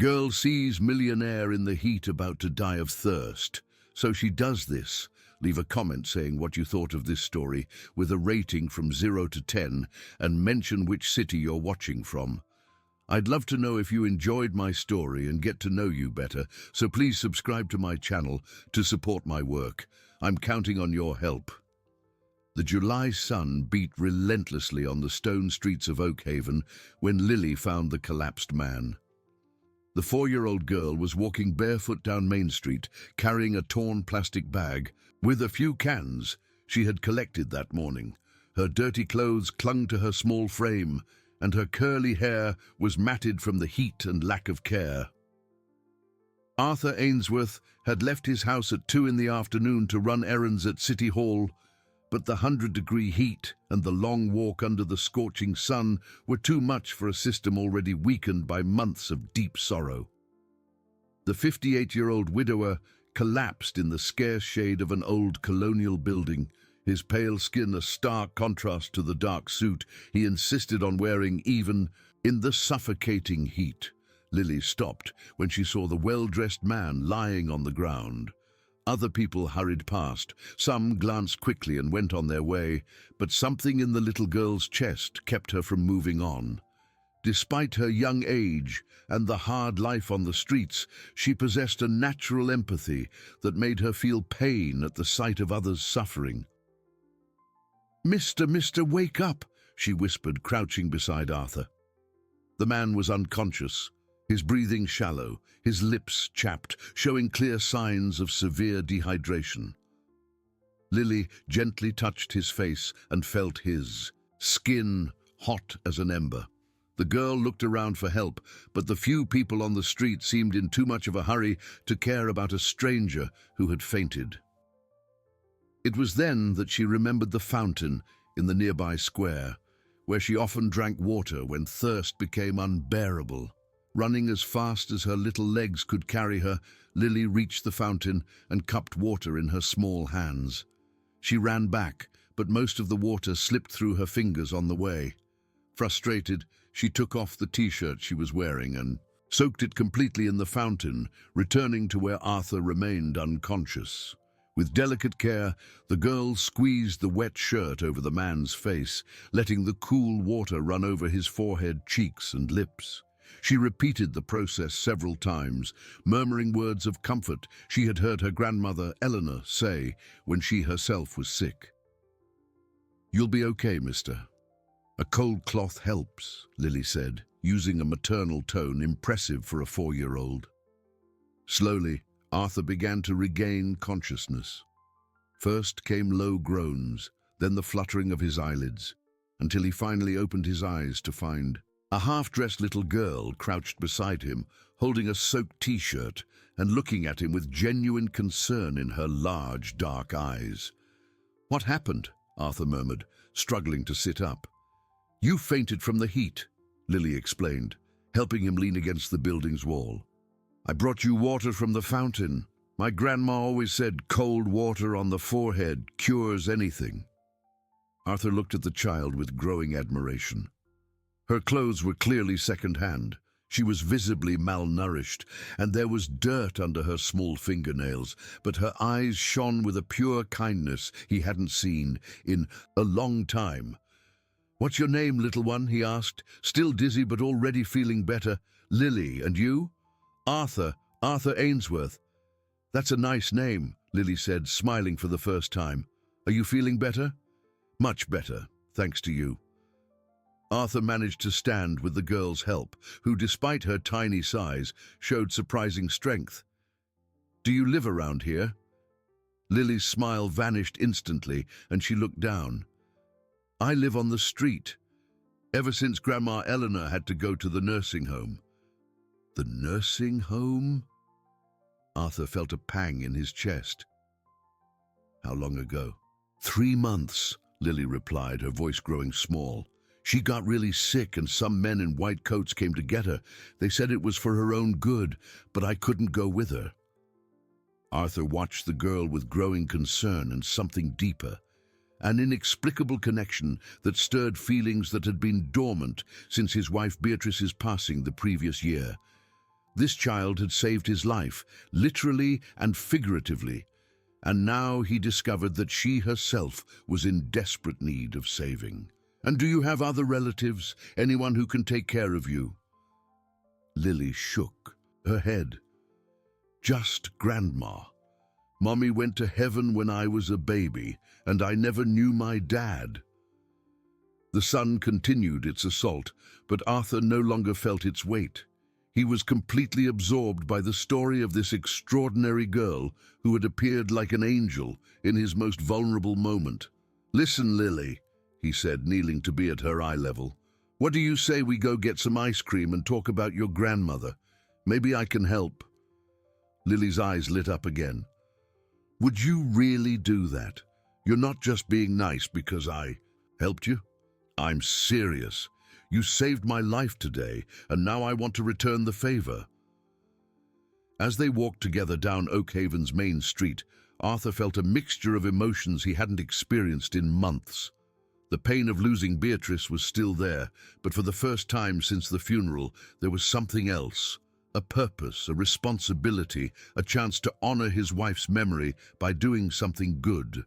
Girl sees millionaire in the heat about to die of thirst. So she does this. Leave a comment saying what you thought of this story with a rating from 0 to 10 and mention which city you're watching from. I'd love to know if you enjoyed my story and get to know you better, so please subscribe to my channel to support my work. I'm counting on your help. The July sun beat relentlessly on the stone streets of Oakhaven when Lily found the collapsed man. The 4-year-old girl was walking barefoot down Main Street, carrying a torn plastic bag with a few cans she had collected that morning. Her dirty clothes clung to her small frame, and her curly hair was matted from the heat and lack of care. Arthur Ainsworth had left his house at 2 in the afternoon to run errands at City Hall, but the 100-degree heat and the long walk under the scorching sun were too much for a system already weakened by months of deep sorrow. The 58-year-old widower collapsed in the scarce shade of an old colonial building, his pale skin a stark contrast to the dark suit he insisted on wearing even in the suffocating heat. Lily stopped when she saw the well-dressed man lying on the ground. Other people hurried past. Some glanced quickly and went on their way, but something in the little girl's chest kept her from moving on. Despite her young age and the hard life on the streets, she possessed a natural empathy that made her feel pain at the sight of others suffering. Mister, wake up," she whispered, crouching beside Arthur. The man was unconscious, his breathing shallow, his lips chapped, showing clear signs of severe dehydration. Lily gently touched his face and felt his skin hot as an ember. The girl looked around for help, but the few people on the street seemed in too much of a hurry to care about a stranger who had fainted. It was then that she remembered the fountain in the nearby square, where she often drank water when thirst became unbearable. Running as fast as her little legs could carry her, Lily reached the fountain and cupped water in her small hands. She ran back, but most of the water slipped through her fingers on the way. Frustrated, she took off the t-shirt she was wearing and soaked it completely in the fountain, returning to where Arthur remained unconscious. With delicate care, the girl squeezed the wet shirt over the man's face, letting the cool water run over his forehead, cheeks, and lips. She repeated the process several times, murmuring words of comfort she had heard her grandmother, Eleanor, say when she herself was sick. "You'll be okay, mister. A cold cloth helps," Lily said, using a maternal tone impressive for a 4-year-old. Slowly, Arthur began to regain consciousness. First came low groans, then the fluttering of his eyelids, until he finally opened his eyes to find a half-dressed little girl crouched beside him, holding a soaked t-shirt and looking at him with genuine concern in her large, dark eyes. "What happened?" Arthur murmured, struggling to sit up. "You fainted from the heat," Lily explained, helping him lean against the building's wall. "I brought you water from the fountain. My grandma always said cold water on the forehead cures anything." Arthur looked at the child with growing admiration. Her clothes were clearly second-hand. She was visibly malnourished, and there was dirt under her small fingernails, but her eyes shone with a pure kindness he hadn't seen in a long time. "What's your name, little one?" he asked, still dizzy but already feeling better. "Lily, and you?" Arthur Ainsworth." "That's a nice name," Lily said, smiling for the first time. "Are you feeling better?" "Much better, thanks to you." Arthur managed to stand with the girl's help, who, despite her tiny size, showed surprising strength. "Do you live around here?" Lily's smile vanished instantly, and she looked down. "I live on the street, ever since Grandma Eleanor had to go to the nursing home." "The nursing home?" Arthur felt a pang in his chest. "How long ago?" 3 months, Lily replied, her voice growing small. "She got really sick and some men in white coats came to get her. They said it was for her own good, but I couldn't go with her." Arthur watched the girl with growing concern and something deeper, an inexplicable connection that stirred feelings that had been dormant since his wife Beatrice's passing the previous year. This child had saved his life, literally and figuratively, and now he discovered that she herself was in desperate need of saving. "And do you have other relatives, anyone who can take care of you?" Lily shook her head. "Just Grandma. Mommy went to heaven when I was a baby, and I never knew my dad." The sun continued its assault, but Arthur no longer felt its weight. He was completely absorbed by the story of this extraordinary girl who had appeared like an angel in his most vulnerable moment. "Listen, Lily," he said, kneeling to be at her eye level. "What do you say we go get some ice cream and talk about your grandmother? Maybe I can help." Lily's eyes lit up again. "Would you really do that? You're not just being nice because I helped you? I'm serious. You saved my life today, and now I want to return the favor." As they walked together down Oakhaven's main street, Arthur felt a mixture of emotions he hadn't experienced in months. The pain of losing Beatrice was still there, but for the first time since the funeral, there was something else. A purpose, a responsibility, a chance to honor his wife's memory by doing something good.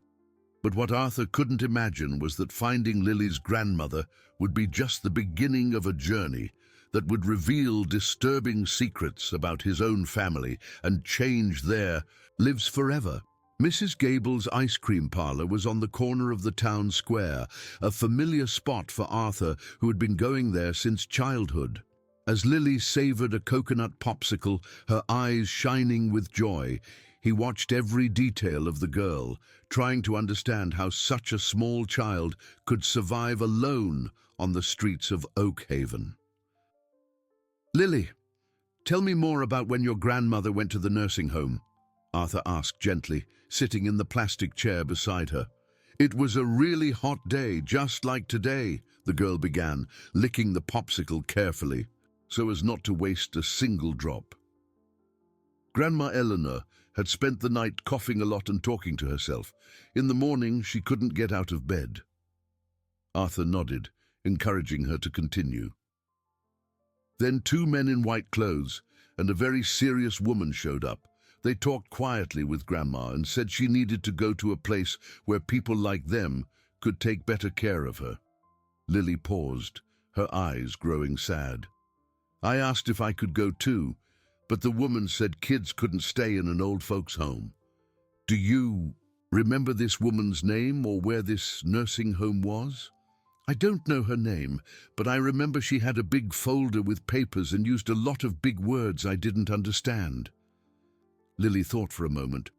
But what Arthur couldn't imagine was that finding Lily's grandmother would be just the beginning of a journey that would reveal disturbing secrets about his own family and change their lives forever. Mrs. Gable's ice cream parlor was on the corner of the town square, a familiar spot for Arthur, who had been going there since childhood. As Lily savored a coconut popsicle, her eyes shining with joy, he watched every detail of the girl, trying to understand how such a small child could survive alone on the streets of Oakhaven. "Lily, tell me more about when your grandmother went to the nursing home," Arthur asked gently, sitting in the plastic chair beside her. "It was a really hot day, just like today," the girl began, licking the popsicle carefully, so as not to waste a single drop. Grandma Eleanor had spent the night coughing a lot and talking to herself. In the morning, she couldn't get out of bed. Arthur nodded, encouraging her to continue. Then 2 men in white clothes and a very serious woman showed up. They talked quietly with Grandma and said she needed to go to a place where people like them could take better care of her. Lily paused, her eyes growing sad. "I asked if I could go too, but the woman said kids couldn't stay in an old folks' home." "Do you remember this woman's name or where this nursing home was?" "I don't know her name, but I remember she had a big folder with papers and used a lot of big words I didn't understand." Lily thought for a moment.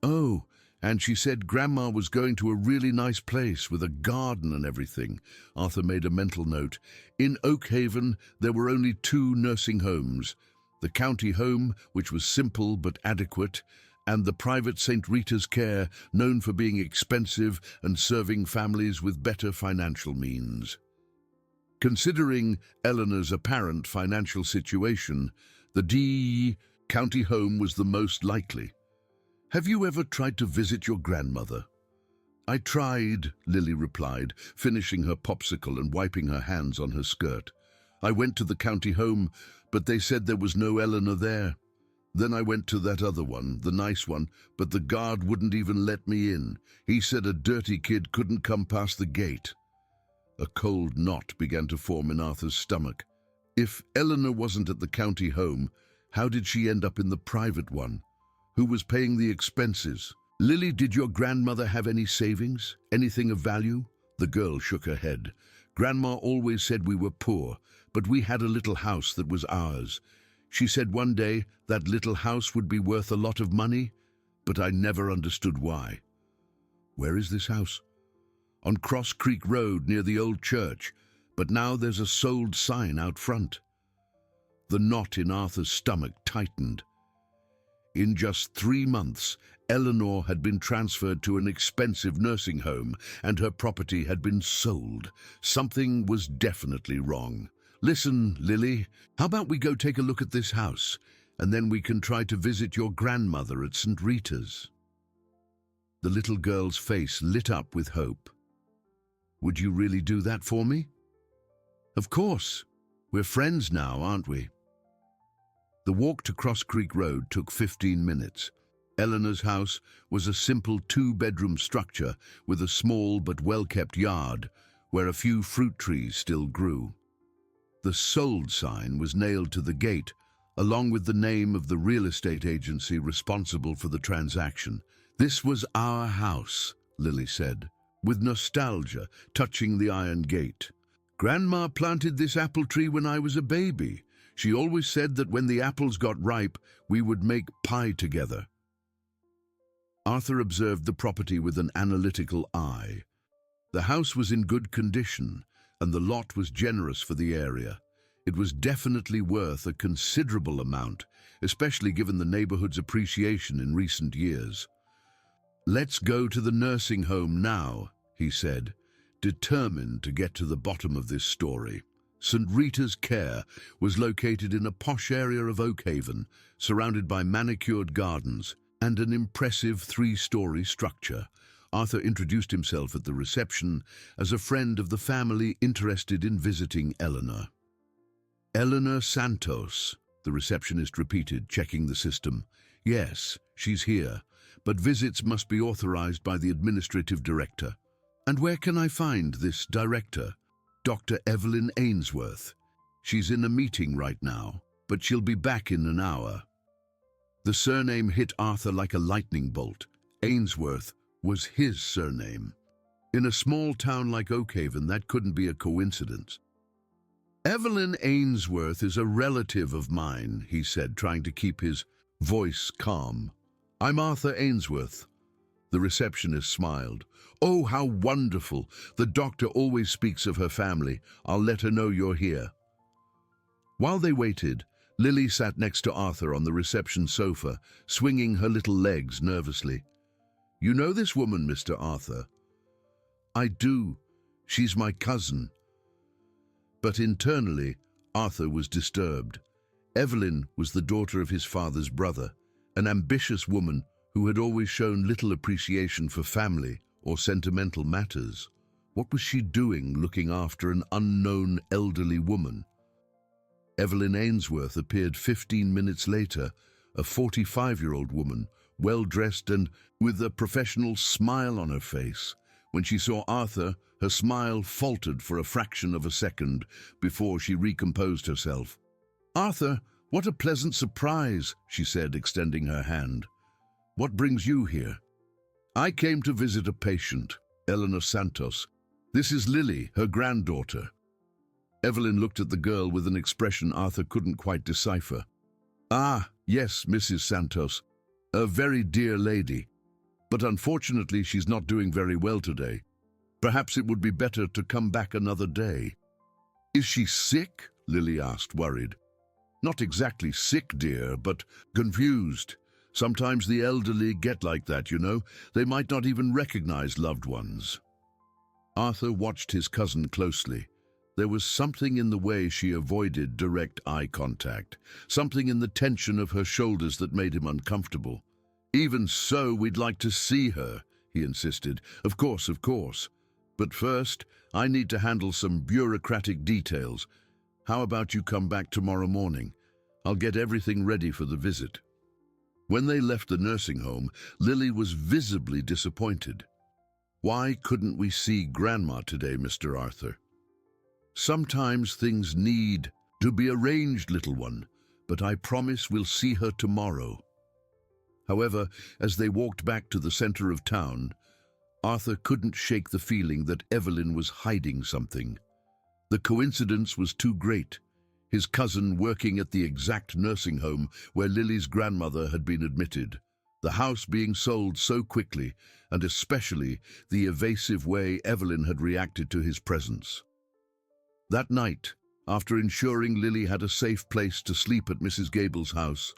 "Oh, and she said Grandma was going to a really nice place with a garden and everything." Arthur made a mental note. In Oakhaven, there were only 2 nursing homes. The county home, which was simple but adequate, and the private St. Rita's Care, known for being expensive and serving families with better financial means. Considering Eleanor's apparent financial situation, the county home was the most likely. "Have you ever tried to visit your grandmother?" "I tried," Lily replied, finishing her popsicle and wiping her hands on her skirt. "I went to the county home, but they said there was no Eleanor there. Then I went to that other one, the nice one, but the guard wouldn't even let me in. He said a dirty kid couldn't come past the gate." A cold knot began to form in Arthur's stomach. If Eleanor wasn't at the county home, how did she end up in the private one? Who was paying the expenses? "Lily, did your grandmother have any savings? Anything of value?" The girl shook her head. "Grandma always said we were poor, but we had a little house that was ours. She said one day that little house would be worth a lot of money, but I never understood why." "Where is this house?" "On Cross Creek Road near the old church, but now there's a sold sign out front." The knot in Arthur's stomach tightened. In just 3 months, Eleanor had been transferred to an expensive nursing home, and her property had been sold. Something was definitely wrong. "Listen, Lily, how about we go take a look at this house, and then we can try to visit your grandmother at St. Rita's?" The little girl's face lit up with hope. "Would you really do that for me?" "Of course. We're friends now, aren't we?" The walk to Cross Creek Road took 15 minutes. Eleanor's house was a simple two-bedroom structure with a small but well-kept yard where a few fruit trees still grew. The sold sign was nailed to the gate, along with the name of the real estate agency responsible for the transaction. "This was our house," Lily said, with nostalgia touching the iron gate. "Grandma planted this apple tree when I was a baby. She always said that when the apples got ripe, we would make pie together." Arthur observed the property with an analytical eye. The house was in good condition, and the lot was generous for the area. It was definitely worth a considerable amount, especially given the neighborhood's appreciation in recent years. "Let's go to the nursing home now," he said, determined to get to the bottom of this story. St. Rita's Care was located in a posh area of Oakhaven, surrounded by manicured gardens and an impressive three-story structure. Arthur introduced himself at the reception as a friend of the family interested in visiting Eleanor. "Eleanor Santos," the receptionist repeated, checking the system. "Yes, she's here, but visits must be authorized by the administrative director." "And where can I find this director?" "Dr. Evelyn Ainsworth. She's in a meeting right now, but she'll be back in an hour." The surname hit Arthur like a lightning bolt. Ainsworth was his surname. In a small town like Oakhaven, that couldn't be a coincidence. "Evelyn Ainsworth is a relative of mine," he said, trying to keep his voice calm. "I'm Arthur Ainsworth." The receptionist smiled. "Oh, how wonderful. The doctor always speaks of her family. I'll let her know you're here." While they waited, Lily sat next to Arthur on the reception sofa, swinging her little legs nervously. "You know this woman, Mr. Arthur?" "I do. She's my cousin." But internally, Arthur was disturbed. Evelyn was the daughter of his father's brother, an ambitious woman who had always shown little appreciation for family or sentimental matters. What was she doing looking after an unknown elderly woman? Evelyn Ainsworth appeared 15 minutes later, a 45-year-old woman, well-dressed and with a professional smile on her face. When she saw Arthur, her smile faltered for a fraction of a second before she recomposed herself. "Arthur, what a pleasant surprise," she said, extending her hand. "What brings you here?" "I came to visit a patient, Eleanor Santos. This is Lily, her granddaughter." Evelyn looked at the girl with an expression Arthur couldn't quite decipher. "Ah, yes, Mrs. Santos. A very dear lady. But unfortunately she's not doing very well today. Perhaps it would be better to come back another day." "Is she sick?" Lily asked, worried. "Not exactly sick, dear, but confused. Sometimes the elderly get like that, you know. They might not even recognize loved ones." Arthur watched his cousin closely. There was something in the way she avoided direct eye contact, something in the tension of her shoulders that made him uncomfortable. "Even so, we'd like to see her," he insisted. Of course. But first, I need to handle some bureaucratic details. How about you come back tomorrow morning? I'll get everything ready for the visit." When they left the nursing home, Lily was visibly disappointed. "Why couldn't we see Grandma today, Mr. Arthur?" "Sometimes things need to be arranged, little one, but I promise we'll see her tomorrow." However, as they walked back to the center of town, Arthur couldn't shake the feeling that Evelyn was hiding something. The coincidence was too great. His cousin working at the exact nursing home where Lily's grandmother had been admitted, the house being sold so quickly, and especially the evasive way Evelyn had reacted to his presence. That night, after ensuring Lily had a safe place to sleep at Mrs. Gable's house,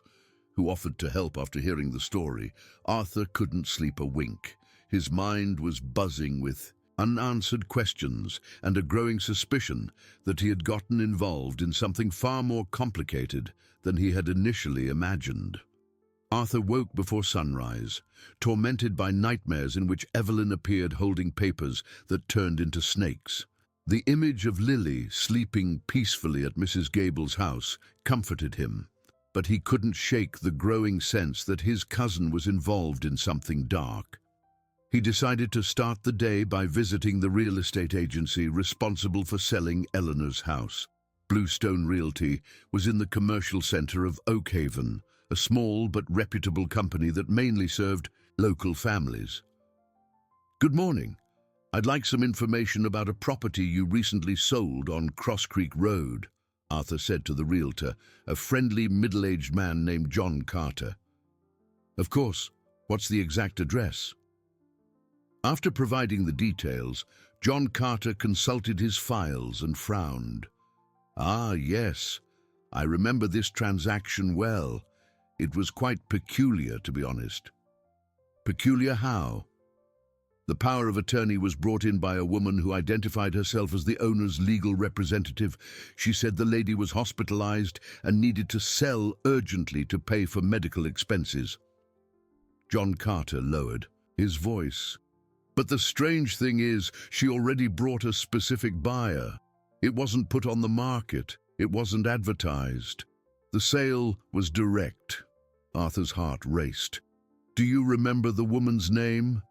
who offered to help after hearing the story, Arthur couldn't sleep a wink. His mind was buzzing with unanswered questions and a growing suspicion that he had gotten involved in something far more complicated than he had initially imagined. Arthur woke before sunrise, tormented by nightmares in which Evelyn appeared holding papers that turned into snakes. The image of Lily sleeping peacefully at Mrs. Gable's house comforted him. but he couldn't shake the growing sense that his cousin was involved in something dark. He decided to start the day by visiting the real estate agency responsible for selling Eleanor's house. Bluestone Realty was in the commercial center of Oakhaven, a small but reputable company that mainly served local families. "Good morning. I'd like some information about a property you recently sold on Cross Creek Road," Arthur said to the realtor, a friendly middle-aged man named John Carter. "Of course. What's the exact address?" After providing the details, John Carter consulted his files and frowned. "Ah, yes. I remember this transaction well. It was quite peculiar, to be honest." "Peculiar how?" "The power of attorney was brought in by a woman who identified herself as the owner's legal representative. She said the lady was hospitalized and needed to sell urgently to pay for medical expenses." John Carter lowered his voice. "But the strange thing is, she already brought a specific buyer. It wasn't put on the market. It wasn't advertised. The sale was direct." Arthur's heart raced. "Do you remember the woman's name?"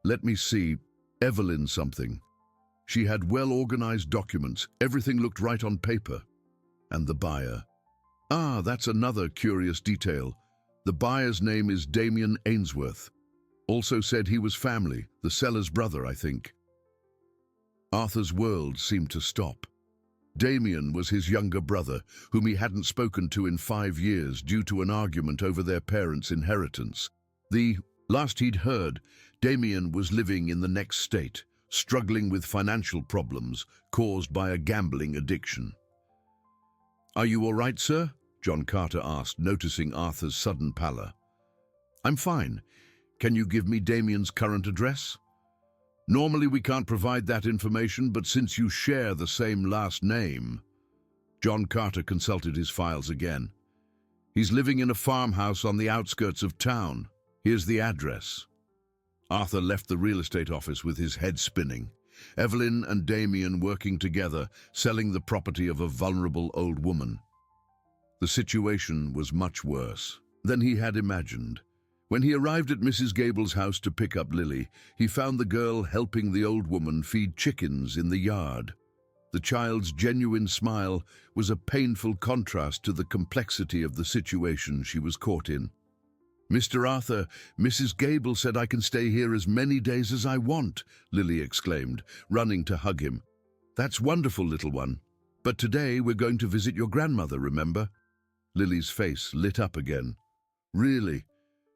"Let me see. Evelyn something. She had well-organized documents. Everything looked right on paper." "And the buyer?" "Ah, that's another curious detail. The buyer's name is Damien Ainsworth. Also said he was family, the seller's brother, I think." Arthur's world seemed to stop. Damien was his younger brother, whom he hadn't spoken to in 5 years due to an argument over their parents' inheritance. The last he'd heard, Damien was living in the next state, struggling with financial problems caused by a gambling addiction. "Are you all right, sir?" John Carter asked, noticing Arthur's sudden pallor. "I'm fine. Can you give me Damien's current address?" "Normally we can't provide that information, but since you share the same last name..." John Carter consulted his files again. "He's living in a farmhouse on the outskirts of town. Here's the address." Arthur left the real estate office with his head spinning. Evelyn and Damien working together, selling the property of a vulnerable old woman. The situation was much worse than he had imagined. When he arrived at Mrs. Gable's house to pick up Lily, he found the girl helping the old woman feed chickens in the yard. The child's genuine smile was a painful contrast to the complexity of the situation she was caught in. "Mr. Arthur, Mrs. Gable said I can stay here as many days as I want," Lily exclaimed, running to hug him. "That's wonderful, little one. But today we're going to visit your grandmother, remember?" Lily's face lit up again. "Really?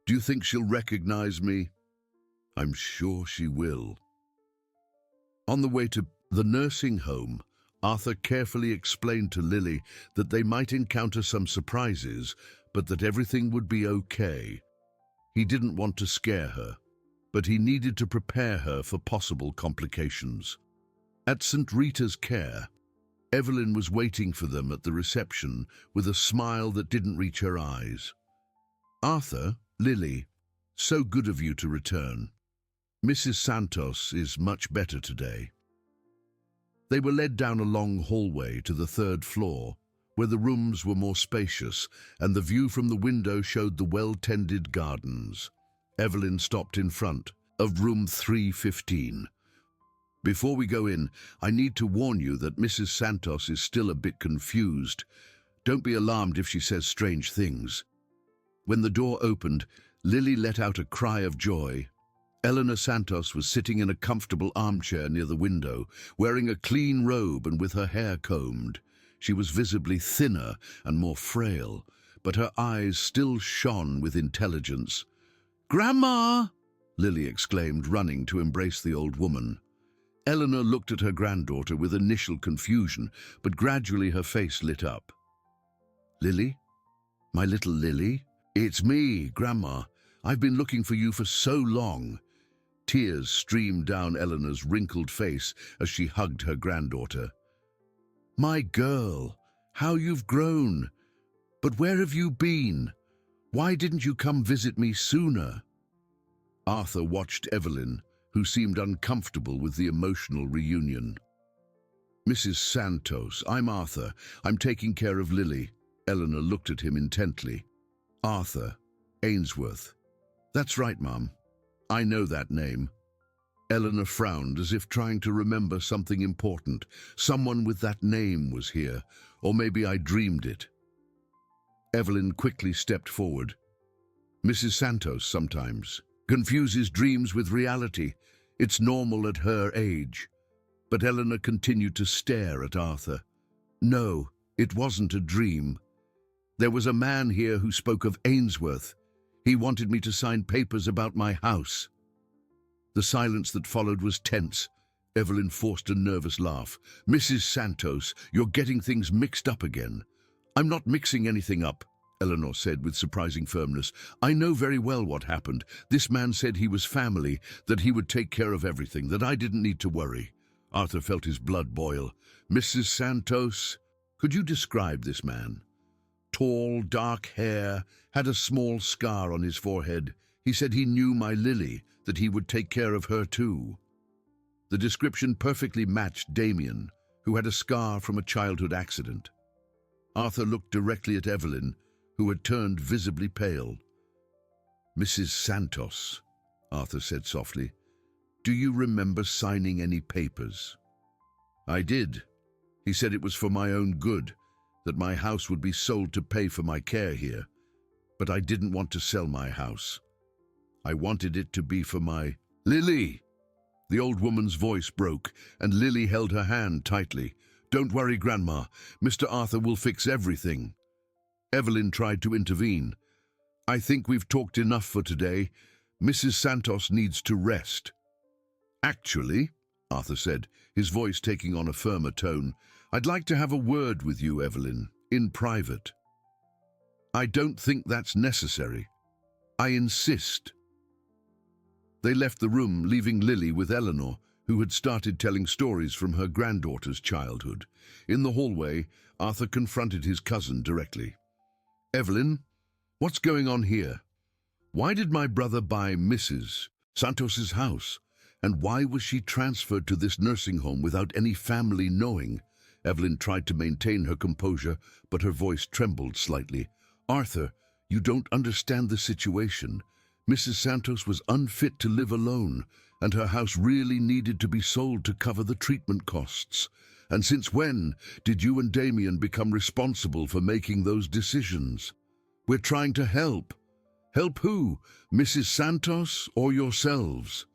Do you think she'll recognize me?" "I'm sure she will." On the way to the nursing home, Arthur carefully explained to Lily that they might encounter some surprises, but that everything would be okay. He didn't want to scare her, but he needed to prepare her for possible complications. At St. Rita's Care, Evelyn was waiting for them at the reception with a smile that didn't reach her eyes. "Arthur, Lily, so good of you to return. Mrs. Santos is much better today." They were led down a long hallway to the 3rd floor, where the rooms were more spacious and the view from the window showed the well-tended gardens. Evelyn stopped in front of room 315. "Before we go in, I need to warn you that Mrs. Santos is still a bit confused. Don't be alarmed if she says strange things." When the door opened, Lily let out a cry of joy. Eleanor Santos was sitting in a comfortable armchair near the window, wearing a clean robe and with her hair combed. She was visibly thinner and more frail, but her eyes still shone with intelligence. "Grandma!" Lily exclaimed, running to embrace the old woman. Eleanor looked at her granddaughter with initial confusion, but gradually her face lit up. "Lily? My little Lily? It's me, Grandma. I've been looking for you for so long." Tears streamed down Eleanor's wrinkled face as she hugged her granddaughter. "My girl, how you've grown. But where have you been? Why didn't you come visit me sooner?" Arthur watched Evelyn, who seemed uncomfortable with the emotional reunion. "Mrs. Santos, I'm Arthur. I'm taking care of Lily. Eleanor looked at him intently. Arthur Ainsworth. That's right, Mum. I know that name. Eleanor frowned as if trying to remember something important. Someone with that name was here, or maybe I dreamed it. Evelyn quickly stepped forward. Mrs. Santos sometimes confuses dreams with reality. It's normal at her age. But Eleanor continued to stare at Arthur. No, it wasn't a dream. There was a man here who spoke of Ainsworth. He wanted me to sign papers about my house. The silence that followed was tense. Evelyn forced a nervous laugh. Mrs. Santos, you're getting things mixed up again. I'm not mixing anything up, Eleanor said with surprising firmness. I know very well what happened. This man said he was family, that he would take care of everything, that I didn't need to worry. Arthur felt his blood boil. Mrs. Santos, could you describe this man? Tall, dark hair, had a small scar on his forehead. He said he knew my Lily, that he would take care of her too. The description perfectly matched Damien, who had a scar from a childhood accident. Arthur looked directly at Evelyn, who had turned visibly pale. Mrs. Santos, Arthur said softly, do you remember signing any papers? I did. He said it was for my own good, that my house would be sold to pay for my care here. But I didn't want to sell my house. I wanted it to be for my Lily. The old woman's voice broke, and Lily held her hand tightly. Don't worry, Grandma. Mr. Arthur will fix everything. Evelyn tried to intervene. I think we've talked enough for today. Mrs. Santos needs to rest. Actually, Arthur said, his voice taking on a firmer tone, I'd like to have a word with you, Evelyn, in private. I don't think that's necessary. I insist. They left the room, leaving Lily with Eleanor, who had started telling stories from her granddaughter's childhood. In the hallway, Arthur confronted his cousin directly. Evelyn, what's going on here? Why did my brother buy Mrs. Santos's house? And why was she transferred to this nursing home without any family knowing? Evelyn tried to maintain her composure, but her voice trembled slightly. Arthur, you don't understand the situation. Mrs. Santos was unfit to live alone, and her house really needed to be sold to cover the treatment costs. And since when did you and Damien become responsible for making those decisions? We're trying to help. Help who? Mrs. Santos or yourselves?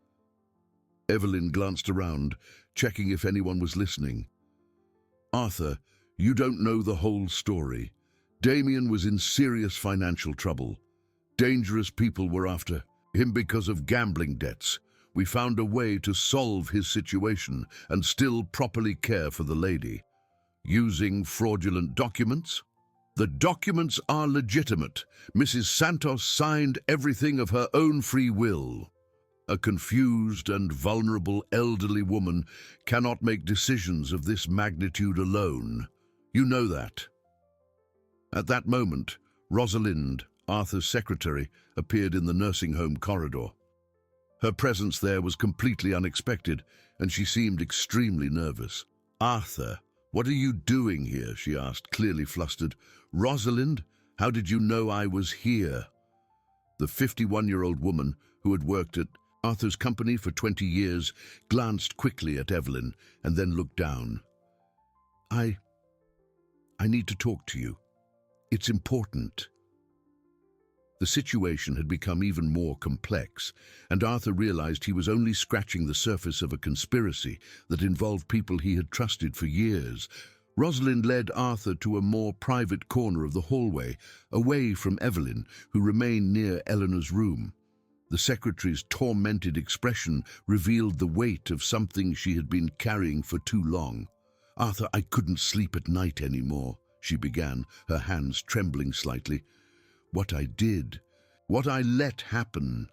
Evelyn glanced around, checking if anyone was listening. Arthur, you don't know the whole story. Damien was in serious financial trouble. Dangerous people were after him because of gambling debts. We found a way to solve his situation and still properly care for the lady. Using fraudulent documents? The documents are legitimate. Mrs. Santos signed everything of her own free will. A confused and vulnerable elderly woman cannot make decisions of this magnitude alone. You know that. At that moment, Rosalind, Arthur's secretary, appeared in the nursing home corridor. Her presence there was completely unexpected, and she seemed extremely nervous. Arthur, what are you doing here? She asked, clearly flustered. Rosalind, how did you know I was here? The 51-year-old woman, who had worked at Arthur's company for 20 years, glanced quickly at Evelyn and then looked down. I need to talk to you. It's important. The situation had become even more complex, and Arthur realized he was only scratching the surface of a conspiracy that involved people he had trusted for years. Rosalind led Arthur to a more private corner of the hallway, away from Evelyn, who remained near Eleanor's room. The secretary's tormented expression revealed the weight of something she had been carrying for too long. Arthur, I couldn't sleep at night anymore, she began, her hands trembling slightly. What I did, what I let happen,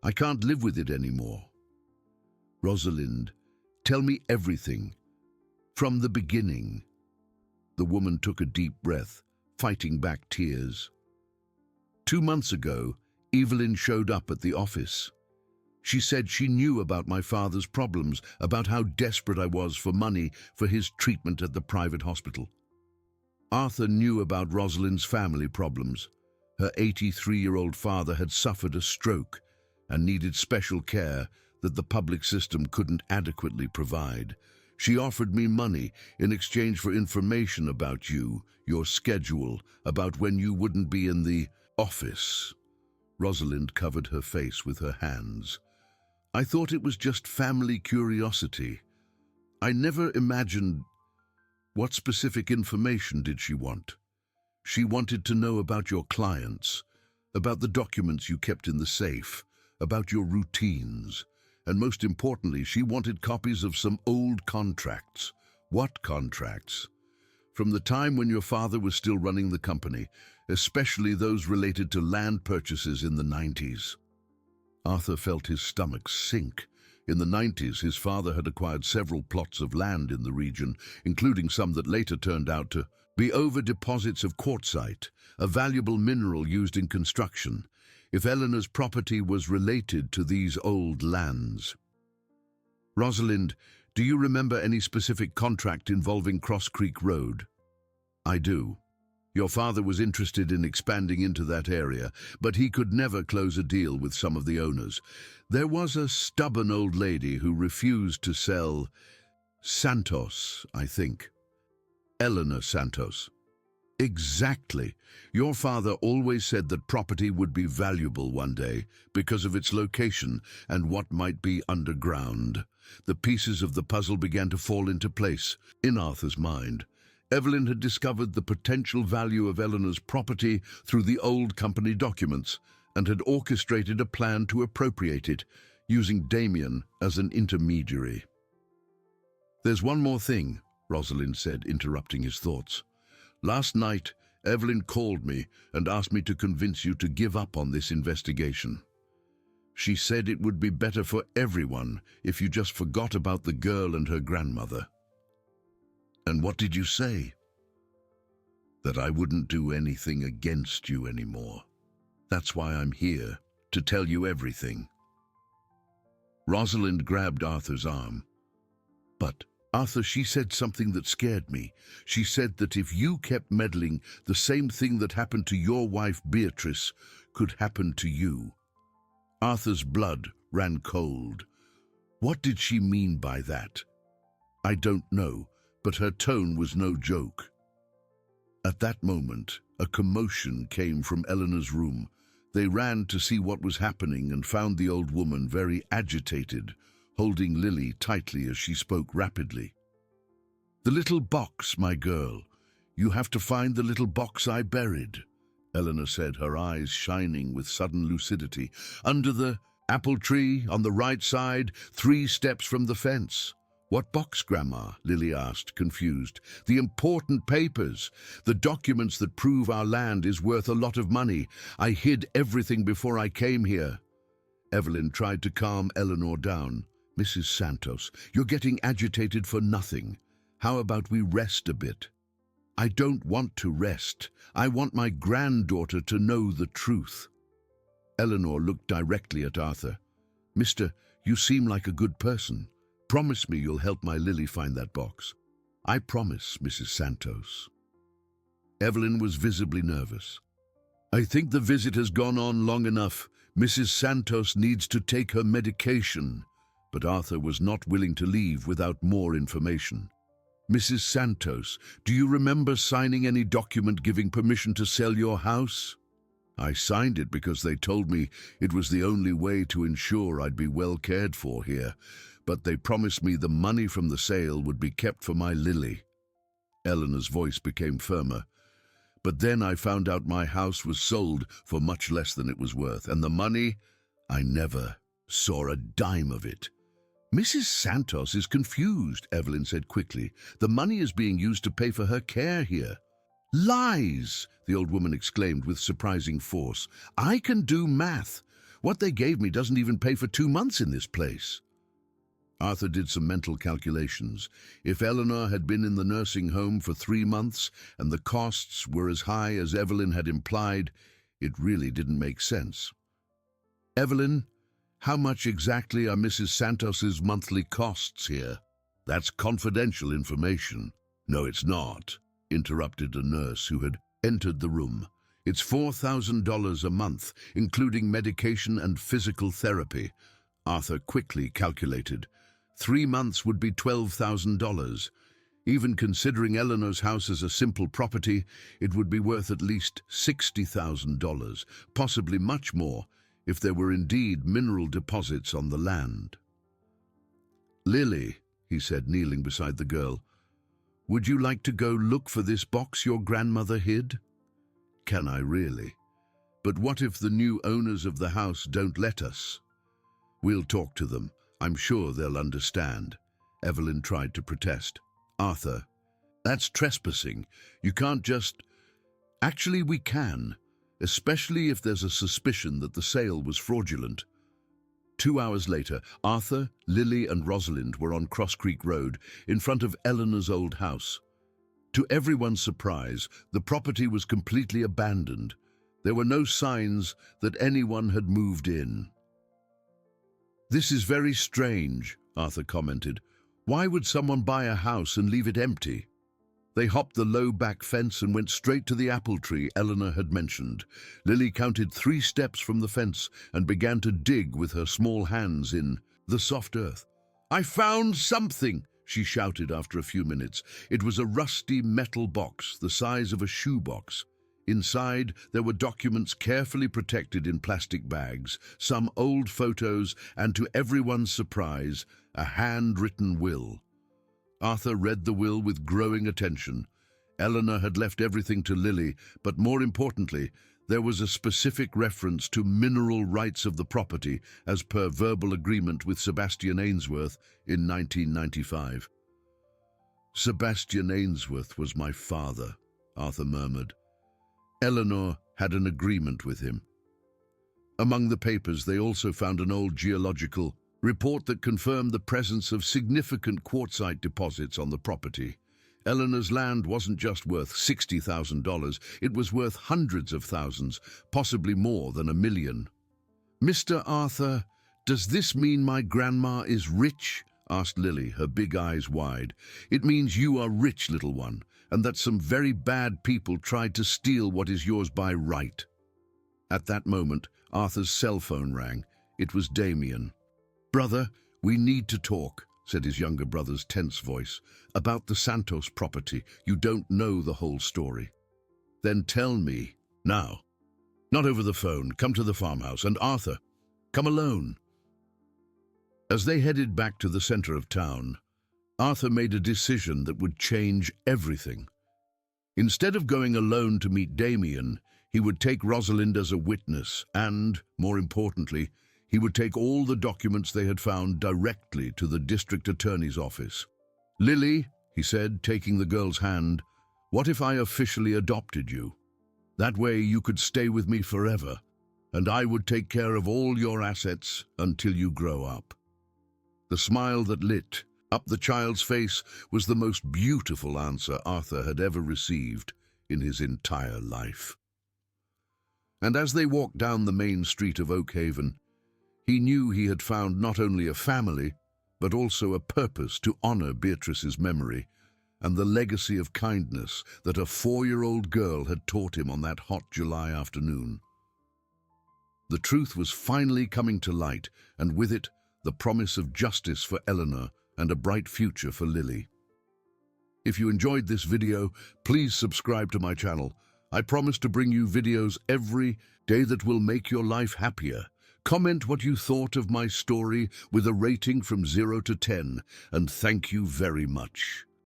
I can't live with it anymore. Rosalind, tell me everything, from the beginning. The woman took a deep breath, fighting back tears. 2 months ago, Evelyn showed up at the office. She said she knew about my father's problems, about how desperate I was for money for his treatment at the private hospital. Arthur knew about Rosalind's family problems. Her 83-year-old father had suffered a stroke and needed special care that the public system couldn't adequately provide. She offered me money in exchange for information about you, your schedule, about when you wouldn't be in the office. Rosalind covered her face with her hands. I thought it was just family curiosity. I never imagined. What specific information did she want? She wanted to know about your clients, about the documents you kept in the safe, about your routines, and most importantly, she wanted copies of some old contracts. What contracts? From the time when your father was still running the company, especially those related to land purchases in the 90s. Arthur felt his stomach sink. In the 90s, his father had acquired several plots of land in the region, including some that later turned out to be over-deposits of quartzite, a valuable mineral used in construction. If Eleanor's property was related to these old lands. Rosalind, do you remember any specific contract involving Cross Creek Road? I do. Your father was interested in expanding into that area, but he could never close a deal with some of the owners. There was a stubborn old lady who refused to sell. Santos, I think. Eleanor Santos. Exactly. Your father always said that property would be valuable one day because of its location and what might be underground. The pieces of the puzzle began to fall into place in Arthur's mind. Evelyn had discovered the potential value of Eleanor's property through the old company documents and had orchestrated a plan to appropriate it, using Damien as an intermediary. There's one more thing, Rosalind said, interrupting his thoughts. Last night, Evelyn called me and asked me to convince you to give up on this investigation. She said it would be better for everyone if you just forgot about the girl and her grandmother. And what did you say? That I wouldn't do anything against you anymore. That's why I'm here, to tell you everything. Rosalind grabbed Arthur's arm. But Arthur, she said something that scared me. She said that if you kept meddling, the same thing that happened to your wife Beatrice could happen to you. Arthur's blood ran cold. What did she mean by that? I don't know, but her tone was no joke. At that moment, a commotion came from Eleanor's room. They ran to see what was happening and found the old woman very agitated, holding Lily tightly as she spoke rapidly. The little box, my girl. You have to find the little box I buried, Eleanor said, her eyes shining with sudden lucidity. Under the apple tree, on the right side, 3 steps from the fence. What box, Grandma? Lily asked, confused. The important papers. The documents that prove our land is worth a lot of money. I hid everything before I came here. Evelyn tried to calm Eleanor down. Mrs. Santos, you're getting agitated for nothing. How about we rest a bit? I don't want to rest. I want my granddaughter to know the truth. Eleanor looked directly at Arthur. Mister, you seem like a good person. Promise me you'll help my Lily find that box. I promise, Mrs. Santos. Evelyn was visibly nervous. I think the visit has gone on long enough. Mrs. Santos needs to take her medication. But Arthur was not willing to leave without more information. Mrs. Santos, do you remember signing any document giving permission to sell your house? I signed it because they told me it was the only way to ensure I'd be well cared for here, but they promised me the money from the sale would be kept for my Lily. Eleanor's voice became firmer. But then I found out my house was sold for much less than it was worth, and the money, I never saw a dime of it. Mrs. Santos is confused, Evelyn said quickly. The money is being used to pay for her care here. Lies, the old woman exclaimed with surprising force. I can do math. What they gave me doesn't even pay for 2 months in this place. Arthur did some mental calculations. If Eleanor had been in the nursing home for 3 months and the costs were as high as Evelyn had implied, it really didn't make sense. Evelyn, how much exactly are Mrs. Santos's monthly costs here? That's confidential information. No, it's not. interrupted a nurse who had entered the room. It's $4,000 a month, including medication and physical therapy. Arthur quickly calculated. 3 months would be $12,000. Even considering Eleanor's house as a simple property, it would be worth at least $60,000, possibly much more, if there were indeed mineral deposits on the land. "Lily," he said, kneeling beside the girl, "would you like to go look for this box your grandmother hid?" "Can I really? But what if the new owners of the house don't let us?" "We'll talk to them. I'm sure they'll understand." Evelyn tried to protest. "Arthur, that's trespassing. You can't just—" "Actually, we can, especially if there's a suspicion that the sale was fraudulent." 2 hours later, Arthur, Lily, and Rosalind were on Cross Creek Road in front of Eleanor's old house. To everyone's surprise, the property was completely abandoned. There were no signs that anyone had moved in. "This is very strange," Arthur commented. "Why would someone buy a house and leave it empty?" They hopped the low back fence and went straight to the apple tree Eleanor had mentioned. Lily counted 3 steps from the fence and began to dig with her small hands in the soft earth. "I found something!" she shouted after a few minutes. It was a rusty metal box, the size of a shoebox. Inside, there were documents carefully protected in plastic bags, some old photos, and to everyone's surprise, a handwritten will. Arthur read the will with growing attention. Eleanor had left everything to Lily, but more importantly, there was a specific reference to mineral rights of the property as per verbal agreement with Sebastian Ainsworth in 1995. "Sebastian Ainsworth was my father," Arthur murmured. Eleanor had an agreement with him. Among the papers, they also found an old geological report that confirmed the presence of significant quartzite deposits on the property. Eleanor's land wasn't just worth $60,000, it was worth hundreds of thousands, possibly more than $1 million. "Mr. Arthur, does this mean my grandma is rich?" asked Lily, her big eyes wide. "It means you are rich, little one, and that some very bad people tried to steal what is yours by right." At that moment, Arthur's cell phone rang. It was Damien. "Brother, we need to talk," said his younger brother's tense voice. "About the Santos property. You don't know the whole story." "Then tell me, now. Not over the phone. Come to the farmhouse. And Arthur, come alone." As they headed back to the center of town, Arthur made a decision that would change everything. Instead of going alone to meet Damien, he would take Rosalind as a witness and, more importantly, he would take all the documents they had found directly to the district attorney's office. "Lily," he said, taking the girl's hand, "what if I officially adopted you? That way you could stay with me forever, and I would take care of all your assets until you grow up." The smile that lit up the child's face was the most beautiful answer Arthur had ever received in his entire life. And as they walked down the main street of Oak Haven, he knew he had found not only a family, but also a purpose to honor Beatrice's memory and the legacy of kindness that a 4-year-old girl had taught him on that hot July afternoon. The truth was finally coming to light, and with it, the promise of justice for Eleanor and a bright future for Lily. If you enjoyed this video, please subscribe to my channel. I promise to bring you videos every day that will make your life happier. Comment what you thought of my story with a rating from 0 to 10, and thank you very much.